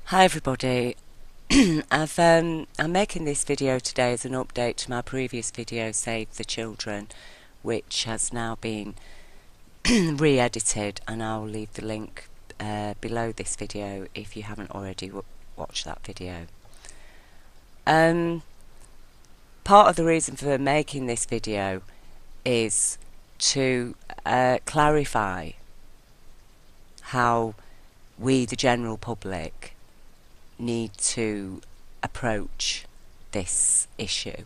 Hi everybody. I'm making this video today as an update to my previous video, Save the Children, which has now been re-edited, and I'll leave the link below this video if you haven't already watched that video. Part of the reason for making this video is to clarify how we, the general public, need to approach this issue.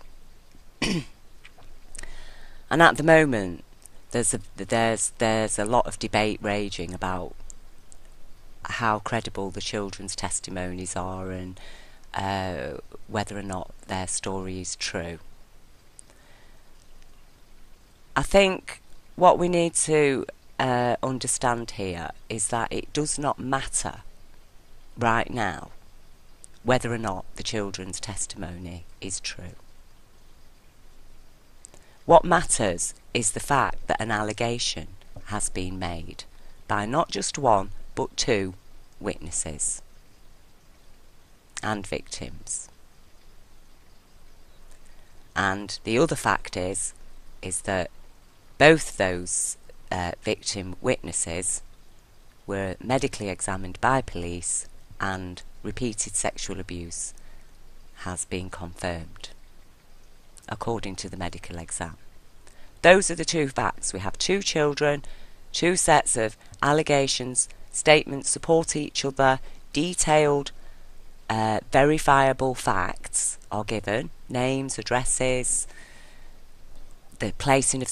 And at the moment there's a lot of debate raging about how credible the children's testimonies are and whether or not their story is true. I think what we need to understand here is that it does not matter right now whether or not the children's testimony is true. What matters is the fact that an allegation has been made by not just one but two witnesses and victims. And the other fact is that both those victim witnesses were medically examined by police and repeated sexual abuse has been confirmed according to the medical exam. Those are the two facts. We have two children, two sets of allegations, statements support each other, detailed verifiable facts are given, names, addresses, the placing of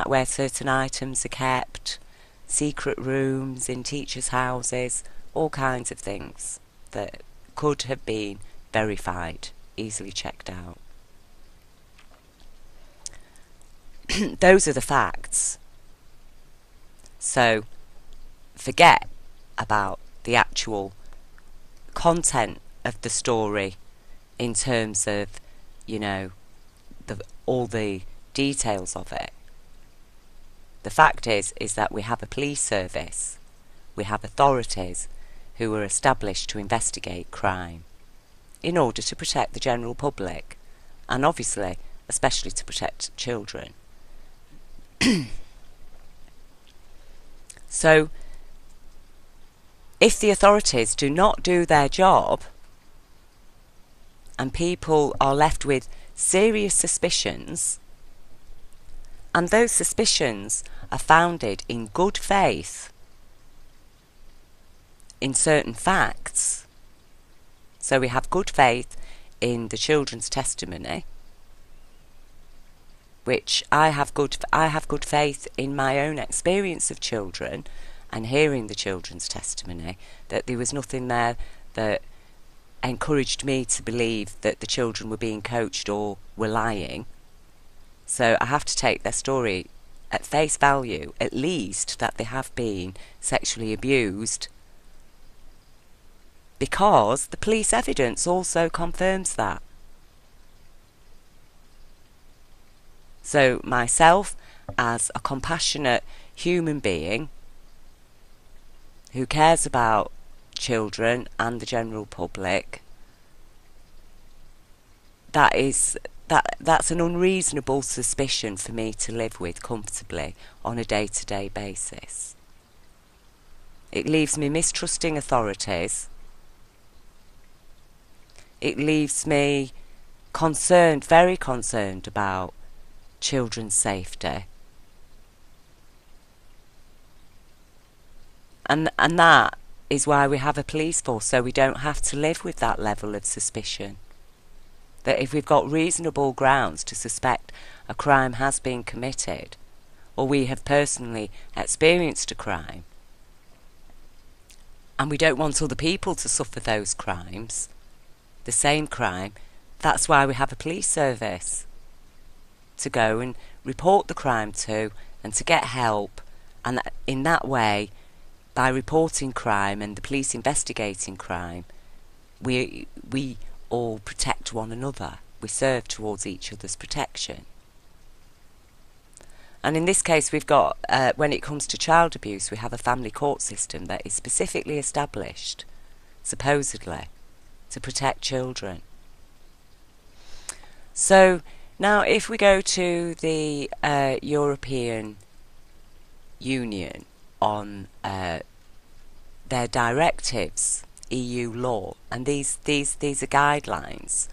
where certain items are kept, secret rooms in teachers' houses, all kinds of things that could have been verified, easily checked out. Those are the facts. So forget about the actual content of the story in terms of, you know, all the details of it. The fact is that we have a police service, we have authorities who were established to investigate crime in order to protect the general public, and obviously especially to protect children. So if the authorities do not do their job and people are left with serious suspicions, and those suspicions are founded in good faith in certain facts, so we have good faith in the children's testimony, which I have good faith in my own experience of children and hearing the children's testimony, that there was nothing there that encouraged me to believe that the children were being coached or were lying. So I have to take their story at face value, at least that they have been sexually abused, because the police evidence also confirms that. So myself, as a compassionate human being who cares about children and the general public, that's an unreasonable suspicion for me to live with comfortably on a day-to-day basis. It leaves me mistrusting authorities. It leaves me concerned, very concerned about children's safety. And that is why we have a police force, so we don't have to live with that level of suspicion. That if we've got reasonable grounds to suspect a crime has been committed, or we have personally experienced a crime, and we don't want other people to suffer those crimes, the same crime, that's why we have a police service, to go and report the crime to and to get help. And in that way, by reporting crime and the police investigating crime, we all protect one another. We serve towards each other's protection. And in this case, we've got, when it comes to child abuse, we have a family court system that is specifically established supposedly, to protect children. So now if we go to the European Union on their directives, EU law, and these are guidelines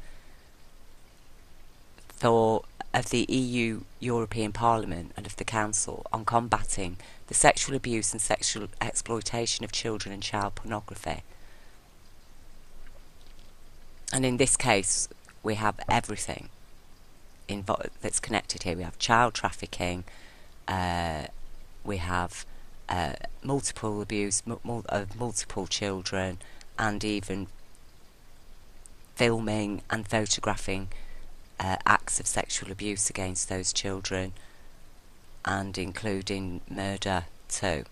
of the EU European Parliament and of the Council on combating the sexual abuse and sexual exploitation of children and child pornography. And in this case, we have everything that's connected here. We have child trafficking, we have multiple abuse of multiple children, and even filming and photographing acts of sexual abuse against those children, and including murder too.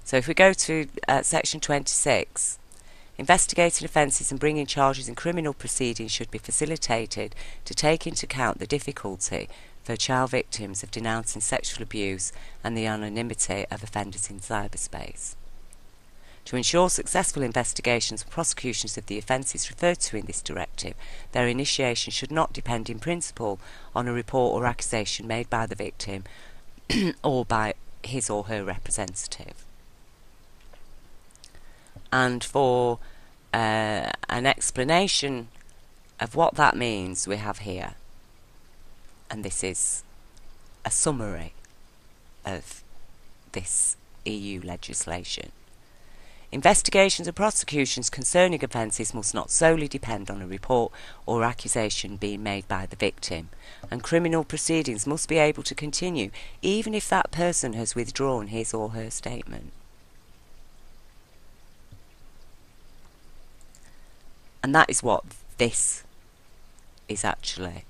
So if we go to section 26, investigating offences and bringing charges in criminal proceedings should be facilitated to take into account the difficulty for child victims of denouncing sexual abuse and the anonymity of offenders in cyberspace. To ensure successful investigations and prosecutions of the offences referred to in this directive, their initiation should not depend in principle on a report or accusation made by the victim or by his or her representative. And for an explanation of what that means, we have here, and this is a summary of this EU legislation. Investigations and prosecutions concerning offences must not solely depend on a report or accusation being made by the victim, and criminal proceedings must be able to continue even if that person has withdrawn his or her statement. And that is what this is actually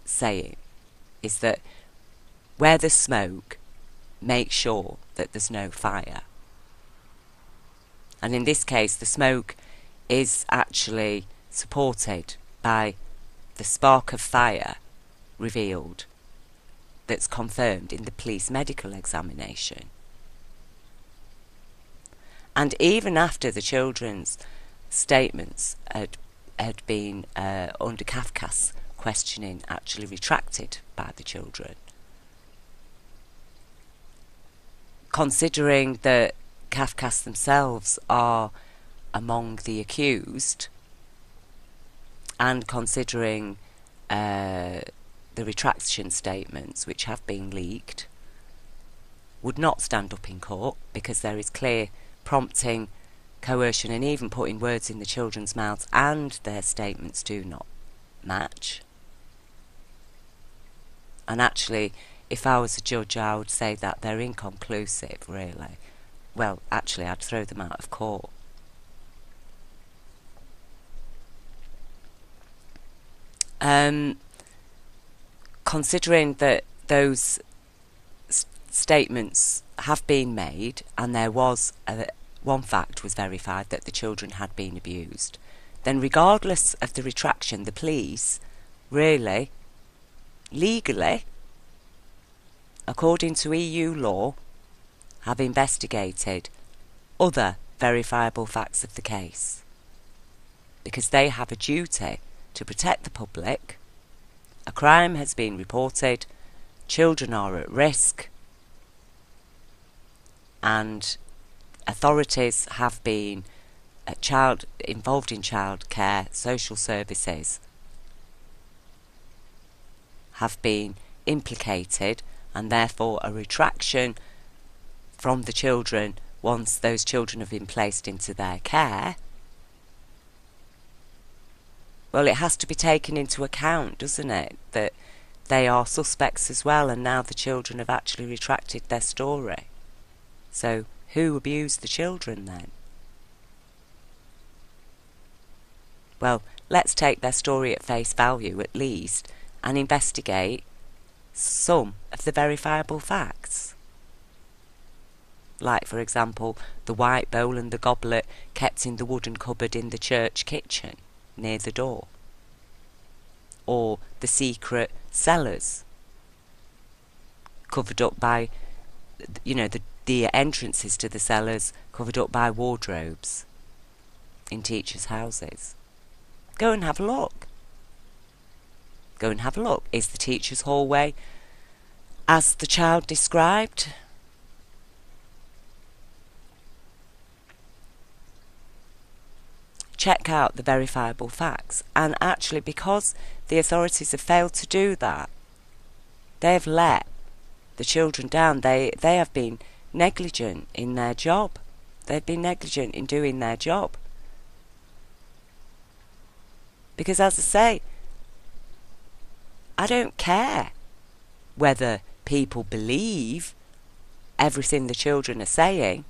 saying, is that where there's smoke, make sure that there's no fire. And in this case, the smoke is actually supported by the spark of fire revealed that's confirmed in the police medical examination. And even after the children's statements had been under Kafka's questioning actually retracted by the children, considering that Kafkas themselves are among the accused, and considering the retraction statements which have been leaked would not stand up in court because there is clear prompting, coercion, and even putting words in the children's mouths, and their statements do not match. And actually, if I was a judge, I would say that they're inconclusive, really. Well, actually, I'd throw them out of court. Considering that those statements have been made, and there was one fact was verified, that the children had been abused, then regardless of the retraction, the police really, legally, according to EU law, have investigated other verifiable facts of the case, because they have a duty to protect the public. A crime has been reported, children are at risk, and authorities have been involved in child care, social services have been implicated, and therefore a retraction from the children, once those children have been placed into their care, well, it has to be taken into account, doesn't it, that they are suspects as well, and now the children have actually retracted their story. So who abused the children then? Well, let's take their story at face value at least, and investigate some of the verifiable facts. Like, for example, the white bowl and the goblet kept in the wooden cupboard in the church kitchen near the door, or the secret cellars covered up by, the entrances to the cellars covered up by wardrobes in teachers' houses. Go and have a look. Go and have a look. Is the teacher's hallway as the child described? Check out the verifiable facts. And actually, because the authorities have failed to do that, they have let the children down. They have been negligent in their job. They've been negligent in doing their job. Because, as I say, I don't care whether people believe everything the children are saying.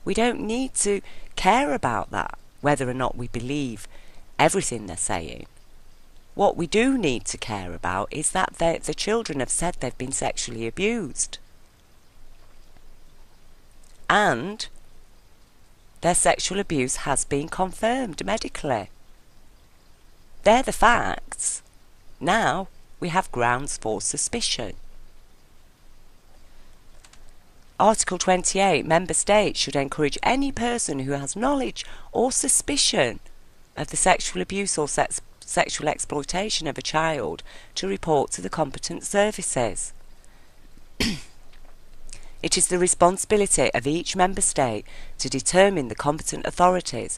We don't need to care about that, whether or not we believe everything they're saying. What we do need to care about is that the children have said they've been sexually abused. And their sexual abuse has been confirmed medically. They're the facts. Now we have grounds for suspicion. Article 28. Member States should encourage any person who has knowledge or suspicion of the sexual abuse or sexual exploitation of a child to report to the competent services. It is the responsibility of each member state to determine the competent authorities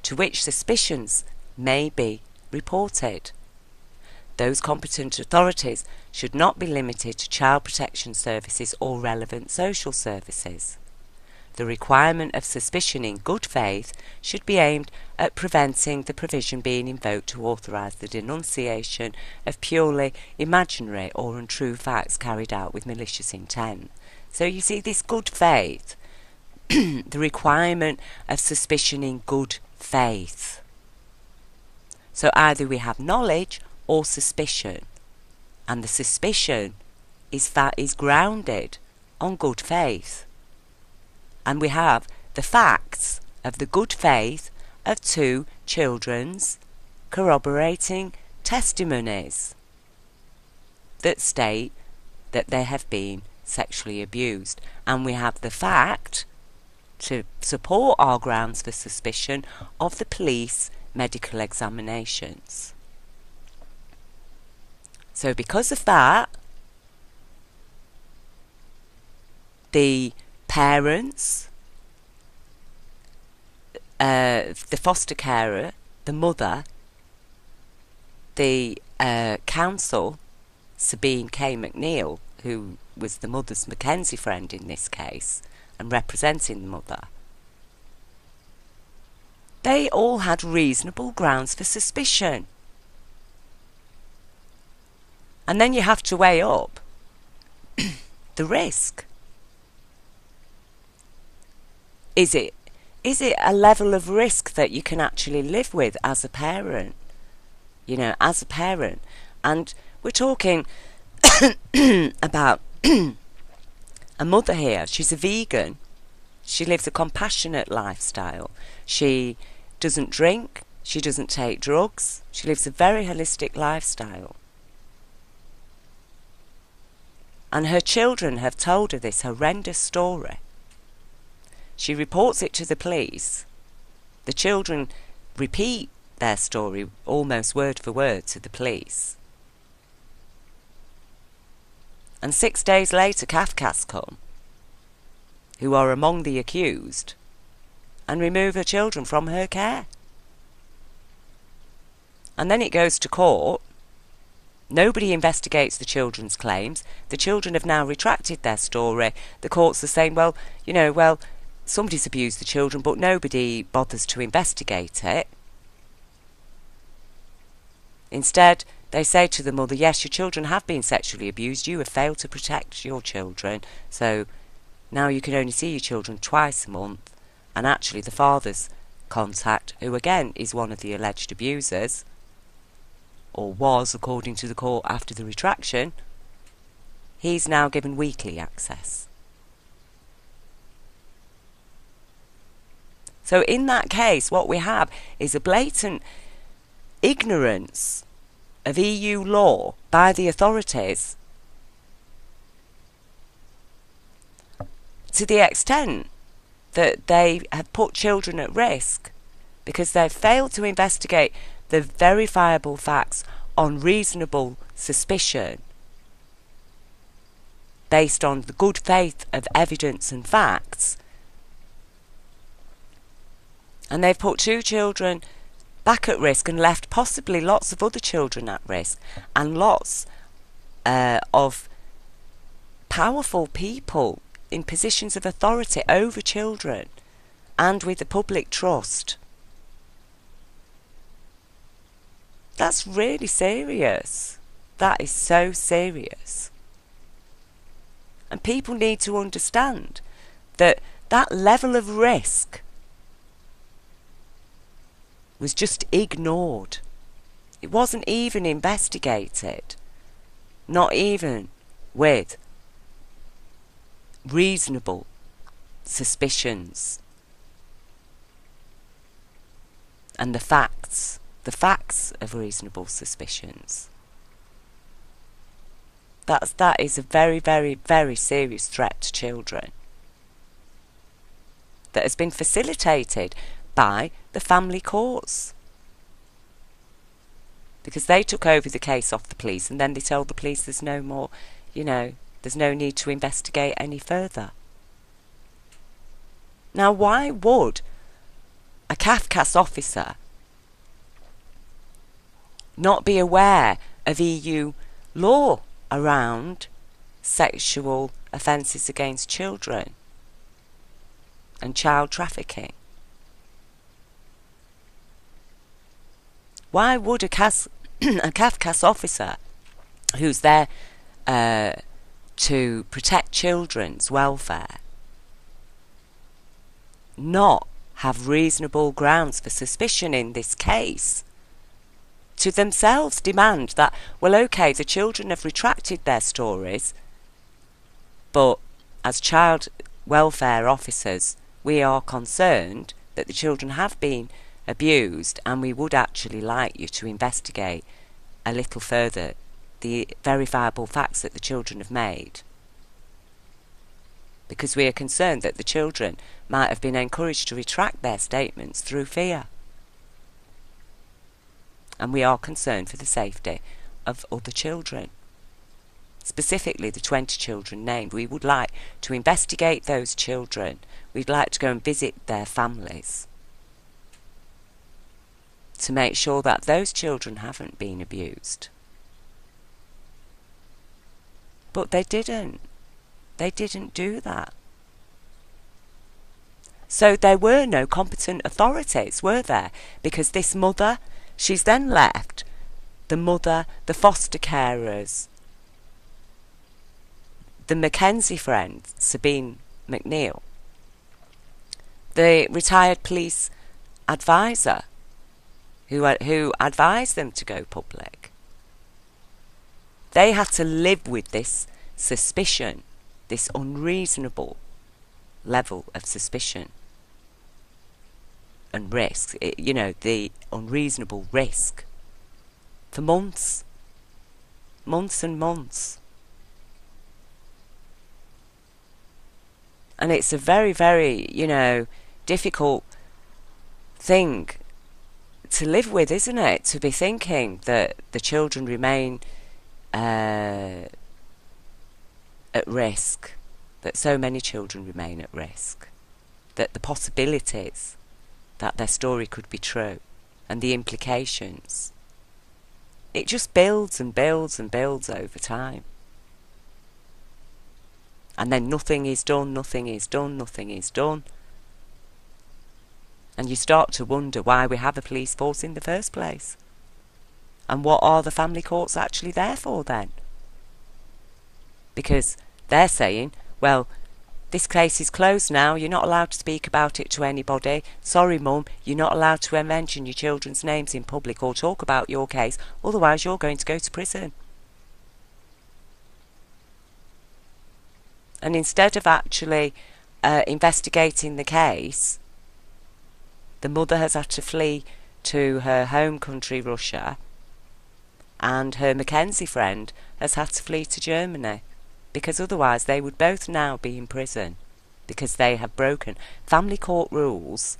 to which suspicions may be reported. Those competent authorities should not be limited to child protection services or relevant social services. The requirement of suspicion in good faith should be aimed at preventing the provision being invoked to authorise the denunciation of purely imaginary or untrue facts carried out with malicious intent. So you see, this good faith, the requirement of suspicion in good faith. So either we have knowledge or suspicion, and the suspicion is grounded on good faith. And we have the facts of the good faith of two children's corroborating testimonies that state that they have been sexually abused. And we have the fact to support our grounds for suspicion of the police medical examinations. So because of that, the parents, the foster carer, the mother, the counsel, Sabine K. McNeil, who was the mother's Mackenzie friend in this case, and representing the mother, they all had reasonable grounds for suspicion. And then you have to weigh up the risk. Is it a level of risk that you can actually live with as a parent? You know, as a parent. And we're talking about a mother here. She's a vegan. She lives a compassionate lifestyle. She doesn't drink. She doesn't take drugs. She lives a very holistic lifestyle. And her children have told her this horrendous story. She reports it to the police. The children repeat their story almost word for word to the police. And 6 days later, Kafkas come, who are among the accused, and remove her children from her care. And then it goes to court. Nobody investigates the children's claims. The children have now retracted their story. The courts are saying, well, somebody's abused the children, but nobody bothers to investigate it. Instead, they say to the mother, yes, your children have been sexually abused. You have failed to protect your children. So now you can only see your children twice a month. And actually the father's contact, who again is one of the alleged abusers, or was, according to the court after the retraction, he's now given weekly access. So in that case, what we have is a blatant ignorance of EU law by the authorities. to the extent that they have put children at risk because they've failed to investigate the verifiable facts on reasonable suspicion based on the good faith of evidence and facts. And they've put 2 children back at risk and left possibly lots of other children at risk, and lots of powerful people in positions of authority over children and with the public trust. That's really serious. That is so serious. And people need to understand that that level of risk was just ignored. It wasn't even investigated. Not even with reasonable suspicions. And the facts of reasonable suspicions. That is a very, very, very serious threat to children that has been facilitated by the family courts, because they took over the case off the police and then they told the police there's no more, there's no need to investigate any further. Now, why would a CAFCAS officer not be aware of EU law around sexual offences against children and child trafficking? Why would a CAFCAS officer who's there to protect children's welfare not have reasonable grounds for suspicion in this case? To themselves demand that, well, okay, the children have retracted their stories, but as child welfare officers, we are concerned that the children have been abused, and we would actually like you to investigate a little further the verifiable facts that the children have made, because we are concerned that the children might have been encouraged to retract their statements through fear. And we are concerned for the safety of other children, specifically the 20 children named. We would like to investigate those children. We'd like to go and visit their families to make sure that those children haven't been abused. But they didn't. They didn't do that. So there were no competent authorities, were there? Because this mother, she's then left the mother, the foster carers, the Mackenzie friend, Sabine McNeil, the retired police advisor who advised them to go public. They had to live with this suspicion, this unreasonable level of suspicion and risk, the unreasonable risk, for months and months. And it's a very, very, difficult thing to live with, isn't it? To be thinking that the children remain at risk, that so many children remain at risk, that the possibilities that their story could be true and the implications, it just builds and builds and builds over time. And then nothing is done, nothing is done, nothing is done. And you start to wonder why we have a police force in the first place. And what are the family courts actually there for then? Because they're saying, well, this case is closed now, you're not allowed to speak about it to anybody. Sorry, Mum, you're not allowed to mention your children's names in public or talk about your case, otherwise you're going to go to prison. And instead of actually investigating the case, the mother has had to flee to her home country, Russia, and her Mackenzie friend has had to flee to Germany, because otherwise they would both now be in prison because they have broken family court rules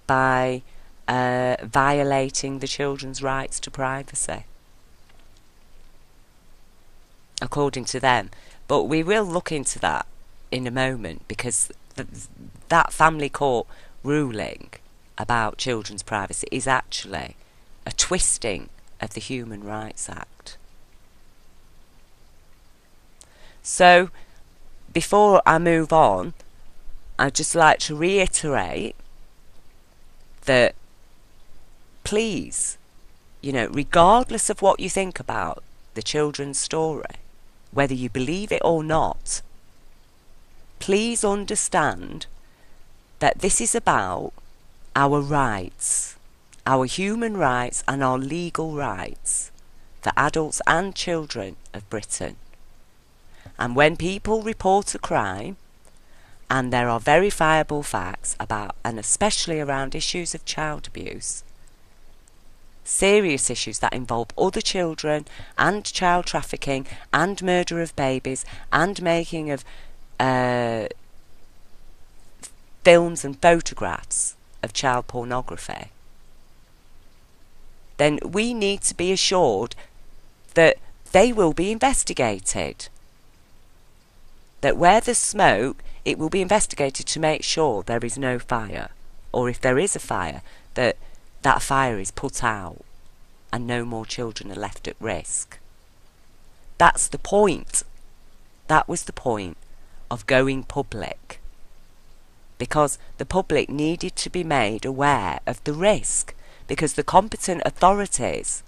by violating the children's rights to privacy, according to them. But we will look into that in a moment, because that family court ruling about children's privacy is actually a twisting of the Human Rights Act. So, before I move on, I'd just like to reiterate that, please, regardless of what you think about the children's story, whether you believe it or not, please understand that this is about our rights, our human rights and our legal rights for adults and children of Britain. And when people report a crime, and there are verifiable facts about, and especially around issues of child abuse, serious issues that involve other children and child trafficking and murder of babies and making of films and photographs of child pornography, then we need to be assured that they will be investigated. That where there's smoke, it will be investigated to make sure there is no fire, or if there is a fire, that fire is put out and no more children are left at risk. That's the point. That was the point of going public, because the public needed to be made aware of the risk, because the competent authorities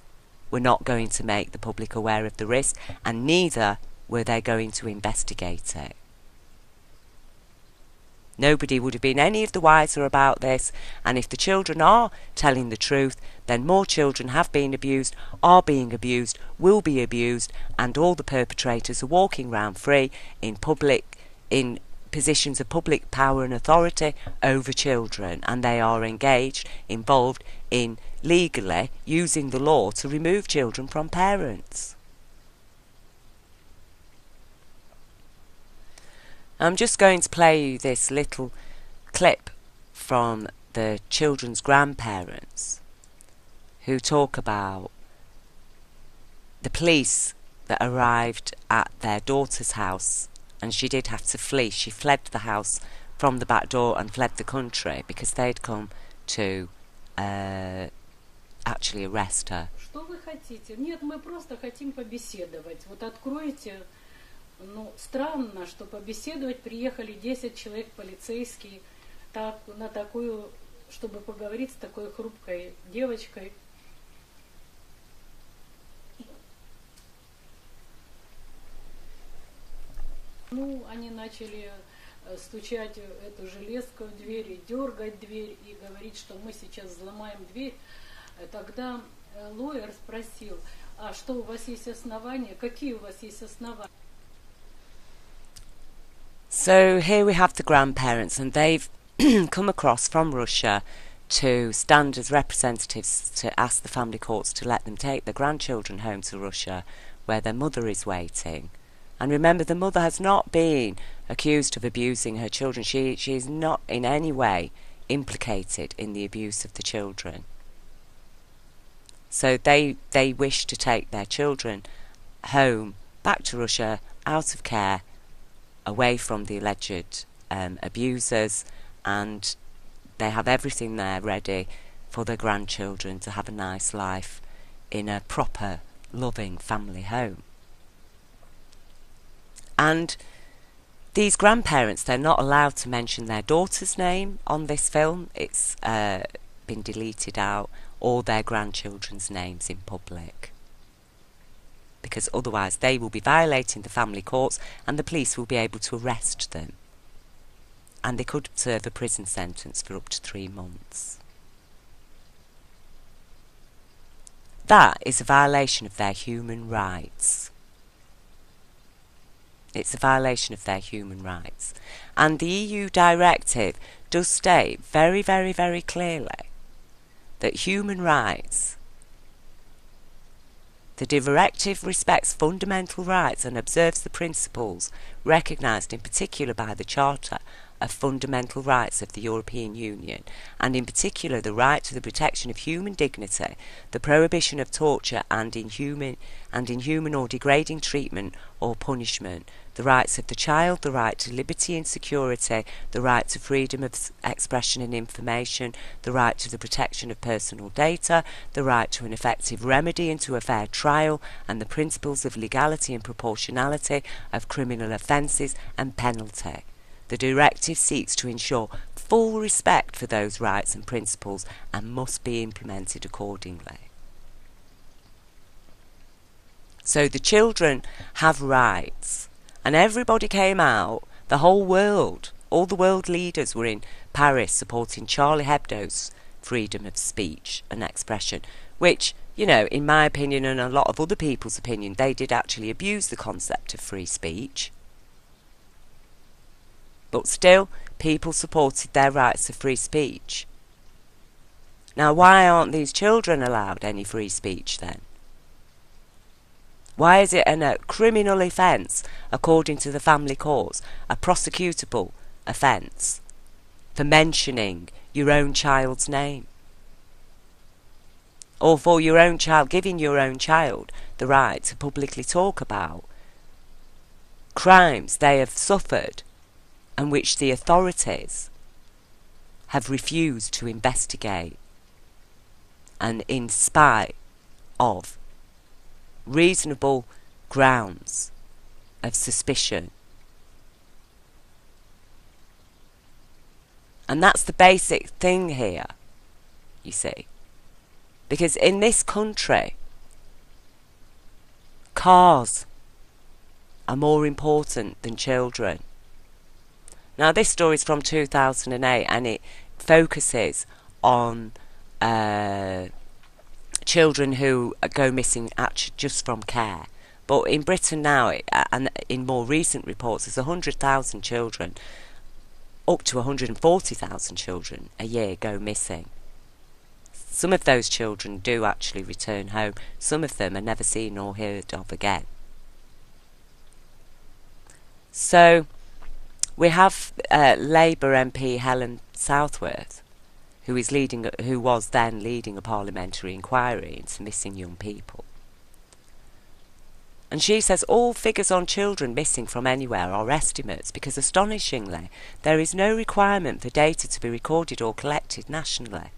were not going to make the public aware of the risk, and neither were they going to investigate it. Nobody would have been any of the wiser about this, and if the children are telling the truth, then more children have been abused, are being abused, will be abused, and all the perpetrators are walking round free in positions of public power and authority over children, and they are involved in legally using the law to remove children from parents. I'm just going to play you this little clip from the children's grandparents who talk about the police that arrived at their daughter's house, and she did have to flee. She fled the house from the back door and fled the country because they'd come to actually arrest her. Что вы хотите? Нет, мы просто хотим побеседовать. Вот откройте. Ну, странно, что побеседовать приехали 10 человек полицейские на такую, чтобы поговорить с такой хрупкой девочкой. Ну, они начали стучать эту железку в дверь и дергать дверь и говорить, что мы сейчас взломаем дверь. Тогда лоер спросил, а что у вас есть основания? Какие у вас есть основания? So here we have the grandparents, and they've come across from Russia to stand as representatives to ask the family courts to let them take their grandchildren home to Russia, where their mother is waiting. And remember, the mother has not been accused of abusing her children. She is not in any way implicated in the abuse of the children. So they wish to take their children home, back to Russia, out of care, away from the alleged abusers, and they have everything there ready for their grandchildren to have a nice life in a proper, loving family home. And these grandparents, they're not allowed to mention their daughter's name on this film. It's been deleted out, or their grandchildren's names in public, because otherwise they will be violating the family courts and the police will be able to arrest them, and they could serve a prison sentence for up to 3 months. That is a violation of their human rights. It's a violation of their human rights. And the EU directive does state very, very, very clearly that human rights, the directive respects fundamental rights and observes the principles recognised in particular by the Charter of fundamental rights of the European Union, and in particular the right to the protection of human dignity, the prohibition of torture and inhuman or degrading treatment or punishment, the rights of the child, the right to liberty and security, the right to freedom of expression and information, the right to the protection of personal data, the right to an effective remedy and to a fair trial, and the principles of legality and proportionality of criminal offences and penalty. The directive seeks to ensure full respect for those rights and principles and must be implemented accordingly. So the children have rights, and everybody came out, the whole world, all the world leaders were in Paris supporting Charlie Hebdo's freedom of speech and expression, which, you know, in my opinion and a lot of other people's opinion, they did actually abuse the concept of free speech. But still, people supported their rights of free speech. Now, why aren't these children allowed any free speech then? Why is it a criminal offence, according to the family courts, a prosecutable offence, for mentioning your own child's name? Or for your own child, giving your own child the right to publicly talk about crimes they have suffered and which the authorities have refused to investigate, and in spite of reasonable grounds of suspicion. And that's the basic thing here, you see. Because in this country, cars are more important than children. Now, this story is from 2008 and it focuses on children who go missing just from care. But in Britain now, and in more recent reports, there's 100,000 children, up to 140,000 children a year go missing. Some of those children do actually return home. Some of them are never seen or heard of again. So we have Labour MP Helen Southworth, who was then leading a parliamentary inquiry into missing young people. And she says all figures on children missing from anywhere are estimates because, astonishingly, there is no requirement for data to be recorded or collected nationally.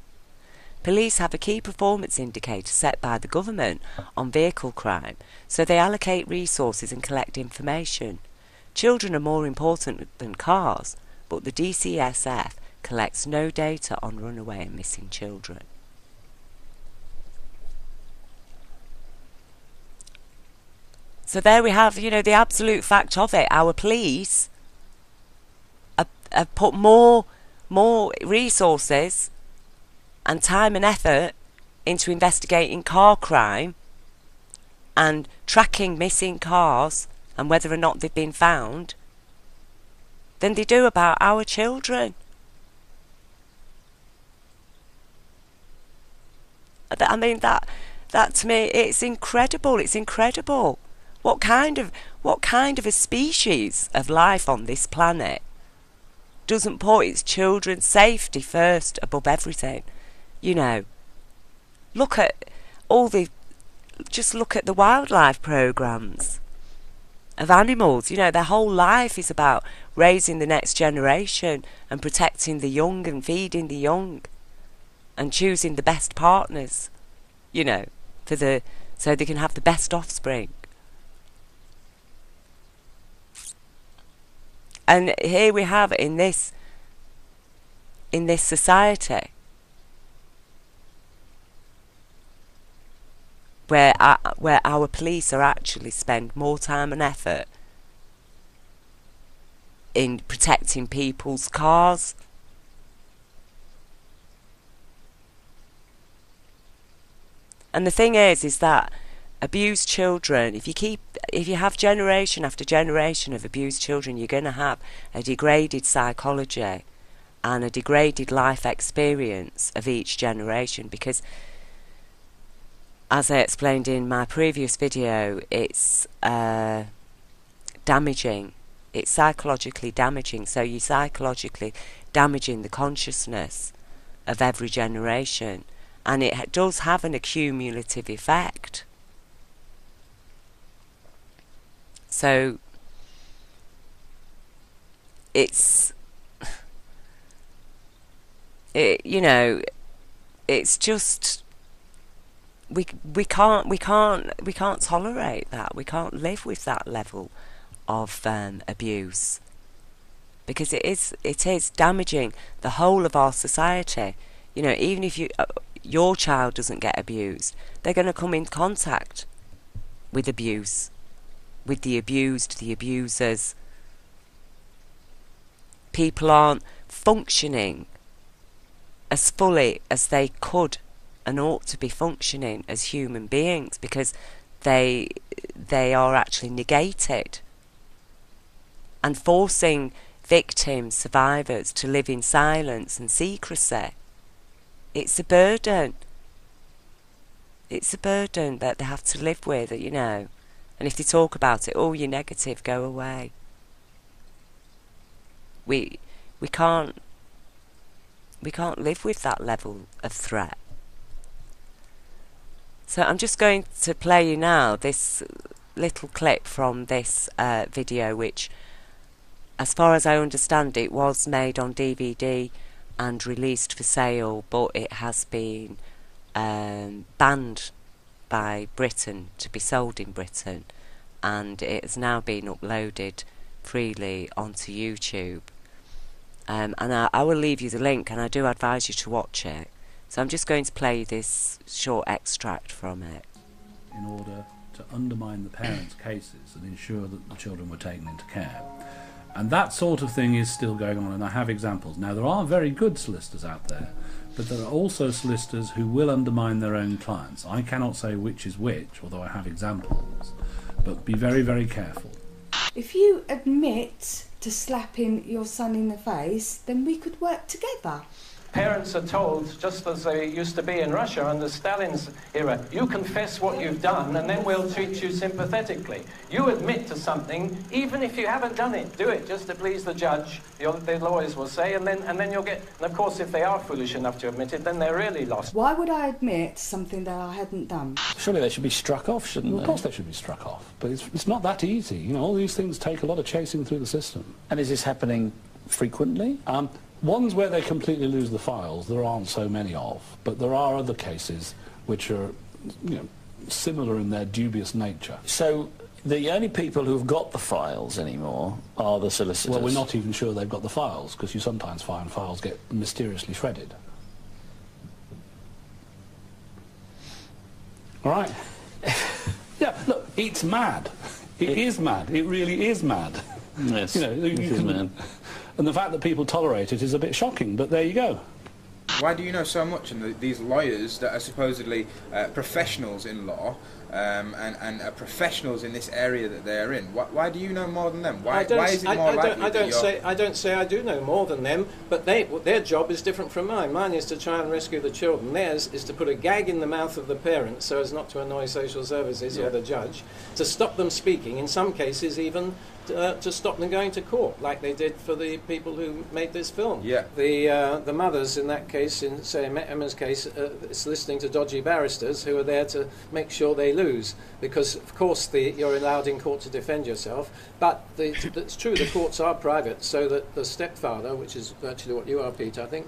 Police have a key performance indicator set by the government on vehicle crime, so they allocate resources and collect information. Children are more important than cars, but the DCSF collects no data on runaway and missing children. So there we have, you know, the absolute fact of it. Our police have put more resources and time and effort into investigating car crime and tracking missing cars and whether or not they've been found than they do about our children. I mean, that to me, it's incredible. It's incredible. What kind of a species of life on this planet doesn't put its children's safety first above everything? You know, look at the wildlife programs of animals. You know, their whole life is about raising the next generation and protecting the young and feeding the young and choosing the best partners, you know, so they can have the best offspring. And here we have in this society where our police are actually spend more time and effort in protecting people's cars. And the thing is that abused children, if you have generation after generation of abused children, you're going to have a degraded psychology and a degraded life experience of each generation, because, as I explained in my previous video, it's damaging It's psychologically damaging. So you're psychologically damaging the consciousness of every generation, and it does have an accumulative effect. So it's it's just we can't tolerate that. We can't live with that level of abuse, because it is damaging the whole of our society. Even if your child doesn't get abused, they're going to come in contact with abuse, with the abused, the abusers. People aren't functioning as fully as they could and ought to be functioning as human beings, because they are actually negated, and forcing victims, survivors, to live in silence and secrecy. It's a burden. It's a burden that they have to live with, And if they talk about it, oh, you're negative, go away. We can't live with that level of threat. So I'm just going to play you now this little clip from this video, which, as far as I understand it, was made on DVD and released for sale, but it has been banned by Britain to be sold in Britain, and it has now been uploaded freely onto YouTube. And I will leave you the link, and I do advise you to watch it. So I'm just going to play this short extract from it. In order to undermine the parents' cases and ensure that the children were taken into care. And that sort of thing is still going on, and I have examples. Now, there are very good solicitors out there, but there are also solicitors who will undermine their own clients. I cannot say which is which, although I have examples, but be very, very careful. If you admit to slapping your son in the face, then we could work together. Parents are told, just as they used to be in Russia under Stalin's era, you confess what you've done and then we'll treat you sympathetically. You admit to something, even if you haven't done it, do it just to please the judge, the lawyers will say, and then you'll get... And of course, if they are foolish enough to admit it, then they're really lost. Why would I admit something that I hadn't done? Surely they should be struck off, shouldn't they? Of course they should be struck off, but it's not that easy. All these things take a lot of chasing through the system. And is this happening frequently? Ones where they completely lose the files, there aren't so many of, but there are other cases which are, similar in their dubious nature. So the only people who've got the files anymore are the solicitors? Well, we're not even sure they've got the files, because you sometimes find files get mysteriously shredded. All right? Yeah, look, it's mad. It is mad. It really is mad. Yes, it is mad. And the fact that people tolerate it is a bit shocking, but there you go. Why do you know so much? And these lawyers that are supposedly professionals in law and are professionals in this area that they are in, why do you know more than them? Why is it more likely I don't say I do know more than them, but their job is different from mine. Mine is to try and rescue the children. Theirs is to put a gag in the mouth of the parents so as not to annoy social services or the judge, to stop them speaking, in some cases even to stop them going to court, like they did for the people who made this film. Yeah. The mothers in that case, in say Emma's case, is listening to dodgy barristers who are there to make sure they lose, because of course you're allowed in court to defend yourself, but it's true the courts are private, so that the stepfather, which is virtually what you are, Peter, I think,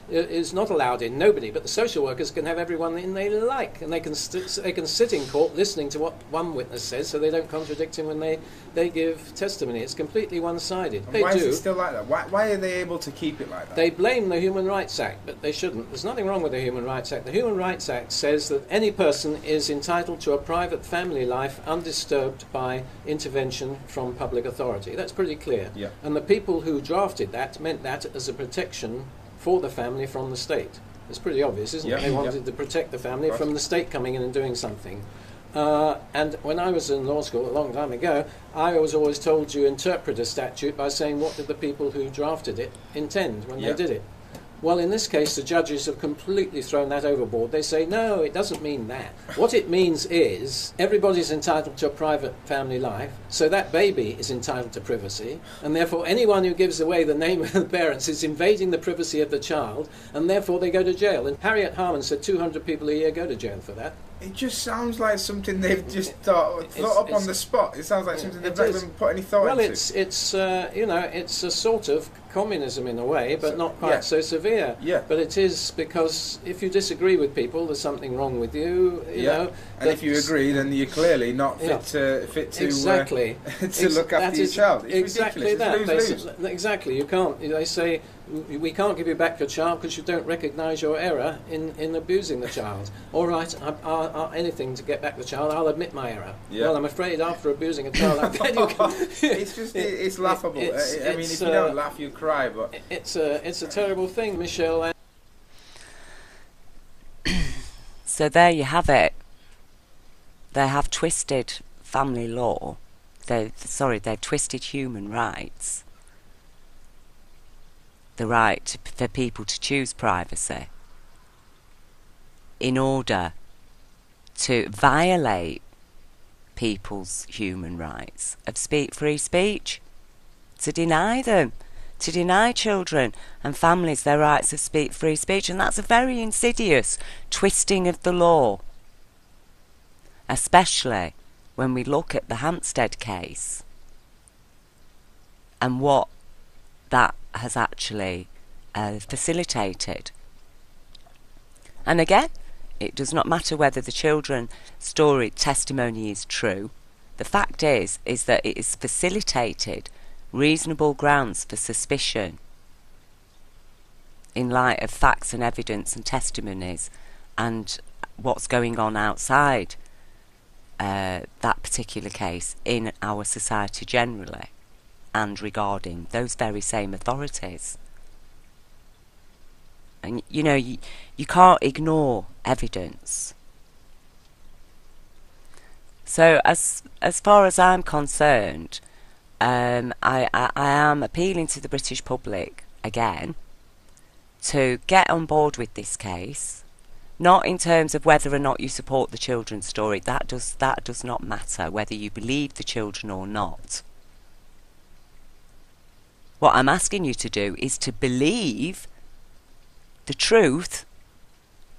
is not allowed in. Nobody, but the social workers can have everyone in they like, and they can sit in court listening to what one witness says, so they don't contradict him when they give testimony. It's completely one-sided. Why is it still like that? Why are they able to keep it like that? They blame the Human Rights Act, but they shouldn't. There's nothing wrong with the Human Rights Act. The Human Rights Act says that any person is entitled to a private family life undisturbed by intervention from public authority. That's pretty clear. Yeah. And the people who drafted that meant that as a protection for the family from the state. It's pretty obvious, isn't it? They wanted to protect the family from the state coming in and doing something. And when I was in law school a long time ago, I was always told you interpret a statute by saying what did the people who drafted it intend when they did it. Well, in this case, the judges have completely thrown that overboard. They say, no, it doesn't mean that. What it means is everybody's entitled to a private family life, so that baby is entitled to privacy, and therefore anyone who gives away the name of the parents is invading the privacy of the child, and therefore they go to jail. And Harriet Harman said 200 people a year go to jail for that. It just sounds like something they've just thought up on the spot. It sounds like something they've not even put any thought into. Well, it's a sort of communism in a way, but not quite so severe. Yeah. But it is, because if you disagree with people, there's something wrong with you. You know. And if you agree, then you're clearly not fit to exactly to look after your child. It's exactly ridiculous. that. It's lose-lose. Exactly. You can't. They say we can't give you back your child because you don't recognise your error in abusing the child. All right, anything to get back the child. I'll admit my error. Yeah. Well, I'm afraid after abusing a child like that, you can, it's laughable. I mean, if you don't laugh, you cry. But it's a terrible thing, Michelle. So there you have it. They have twisted family law. They've twisted human rights. The right for people to choose privacy in order to violate people's human rights of free speech, to deny them, to deny children and families their rights of free speech. And that's a very insidious twisting of the law, especially when we look at the Hampstead case and what that has actually facilitated. And again, it does not matter whether the children's testimony is true. The fact is that it has facilitated reasonable grounds for suspicion in light of facts and evidence and testimonies and what's going on outside that particular case in our society generally, and regarding those very same authorities. And you can't ignore evidence. So as far as I'm concerned, I am appealing to the British public again to get on board with this case, not in terms of whether or not you support the children's story. That does not matter, whether you believe the children or not. What I'm asking you to do is to believe the truth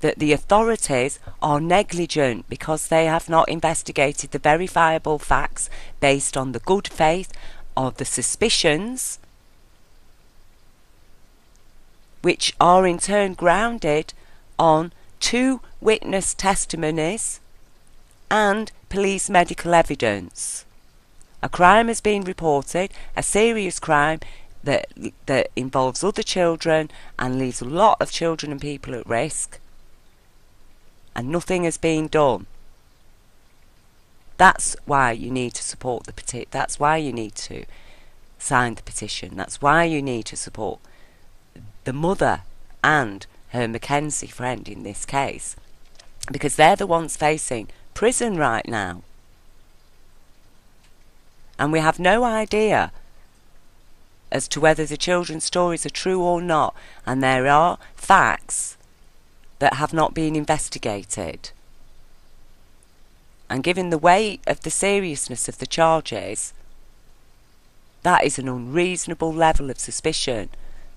that the authorities are negligent because they have not investigated the verifiable facts based on the good faith of the suspicions, which are in turn grounded on 2 witness testimonies and police medical evidence. A crime has been reported, a serious crime that involves other children and leaves a lot of children and people at risk, and nothing has been done. That's why you need to support the petition. That's why you need to sign the petition. That's why you need to support the mother and her Mackenzie friend in this case, because they're the ones facing prison right now. And we have no idea as to whether the children's stories are true or not, and there are facts that have not been investigated. And given the weight of the seriousness of the charges, that is an unreasonable level of suspicion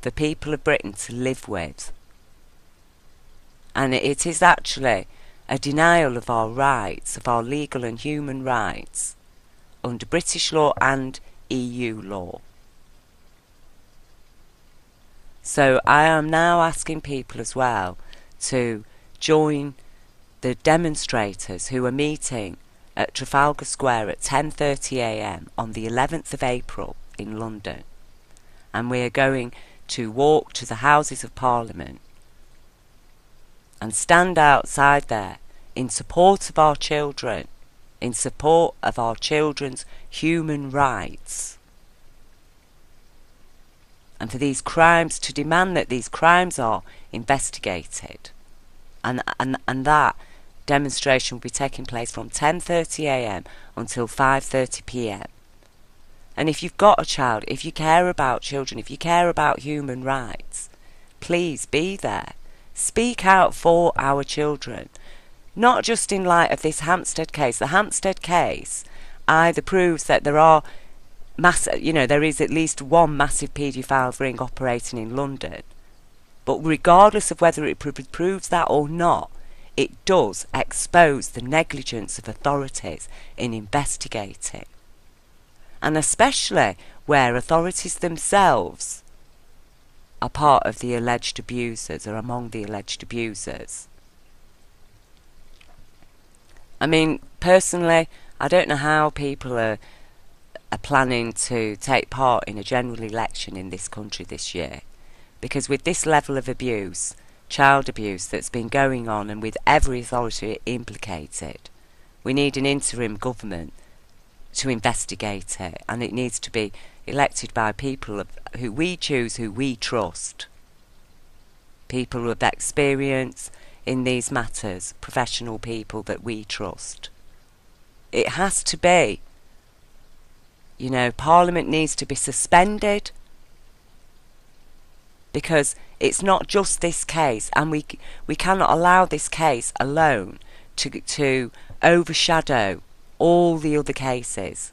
for people of Britain to live with. And it is actually a denial of our rights, of our legal and human rights, under British law and EU law. So I am now asking people as well to join the demonstrators who are meeting at Trafalgar Square at 10:30 a.m. on the 11th of April in London. And we are going to walk to the Houses of Parliament and stand outside there in support of our children, in support of our children's human rights. And for these crimes, to demand that these crimes are investigated. And that demonstration will be taking place from 10:30 a.m. until 5:30 p.m. And if you've got a child, if you care about children, if you care about human rights, please be there. Speak out for our children. Not just in light of this Hampstead case. The Hampstead case either proves that there is at least one massive paedophile ring operating in London. But regardless of whether it proves that or not, it does expose the negligence of authorities in investigating. And especially where authorities themselves are part of the alleged abusers or among the alleged abusers. I mean, personally, I don't know how people are planning to take part in a general election in this country this year. Because with this level of abuse, child abuse that's been going on, and with every authority implicated, we need an interim government to investigate it, and it needs to be elected by people who we choose, who we trust. People with experience in these matters, professional people that we trust. It has to be. Parliament needs to be suspended, because it's not just this case, and we cannot allow this case alone to overshadow all the other cases,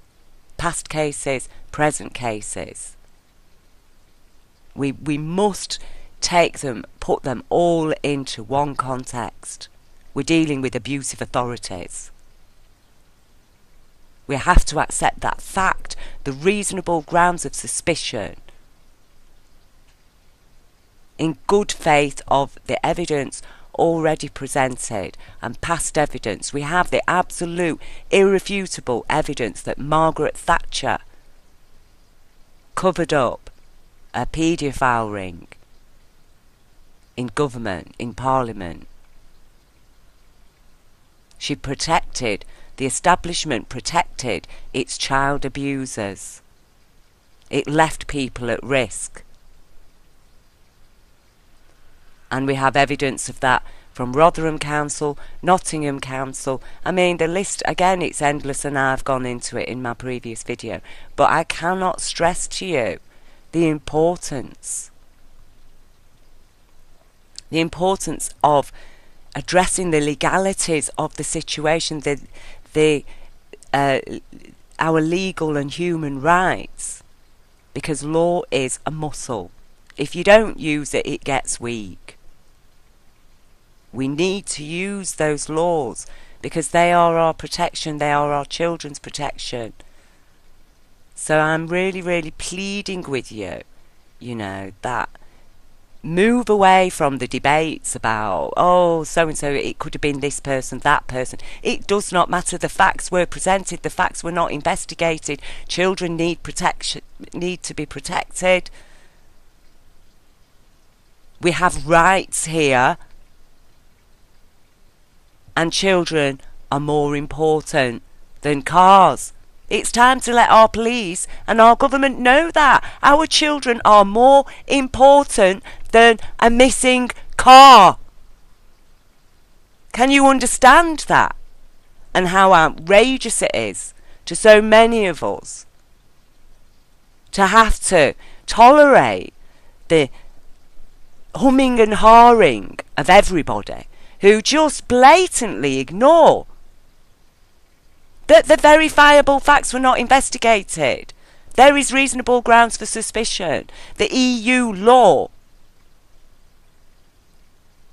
past cases, present cases. We must put them all into one context. We're dealing with abusive authorities. We have to accept that fact, the reasonable grounds of suspicion, in good faith of the evidence already presented and past evidence. We have the absolute, irrefutable evidence that Margaret Thatcher covered up a paedophile ring in government, in Parliament. The establishment protected its child abusers. It left people at risk. And we have evidence of that from Rotherham Council, Nottingham Council. I mean, the list, again, it's endless, and I've gone into it in my previous video. But I cannot stress to you the importance of addressing the legalities of the situation, our legal and human rights, because law is a muscle. If you don't use it, it gets weak. We need to use those laws because they are our protection, they are our children's protection. So I'm really, really pleading with you, that move away from the debates about, so-and-so, it could have been this person, that person. It does not matter. The facts were presented, the facts were not investigated. Children need protection, need to be protected. We have rights here, and children are more important than cars. It's time to let our police and our government know that our children are more important than a missing car. Can you understand that? And how outrageous it is to so many of us to have to tolerate the humming and hawing of everybody who just blatantly ignore that the verifiable facts were not investigated. There is reasonable grounds for suspicion. The EU law.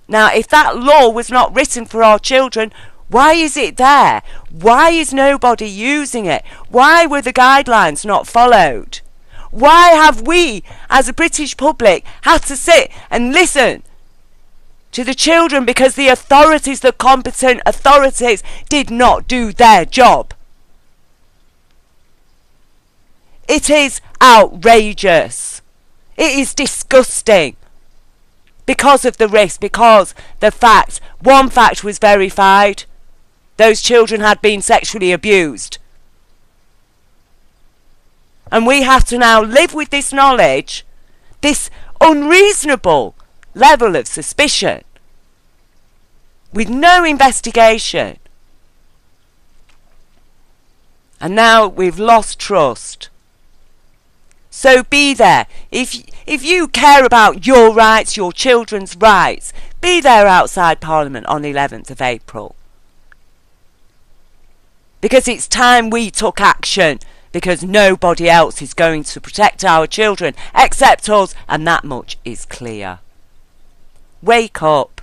Now, if that law was not written for our children, why is it there? Why is nobody using it? Why were the guidelines not followed? Why have we, as a British public, had to sit and listen to the children because the authorities, the competent authorities, did not do their job? It is outrageous. It is disgusting. Because of the risk, because one fact was verified. Those children had been sexually abused. And we have to now live with this knowledge, this unreasonable level of suspicion, with no investigation. And now we've lost trust. So be there. If you care about your rights, your children's rights, be there outside Parliament on the 11th of April. Because it's time we took action, because nobody else is going to protect our children except us, and that much is clear. Wake up.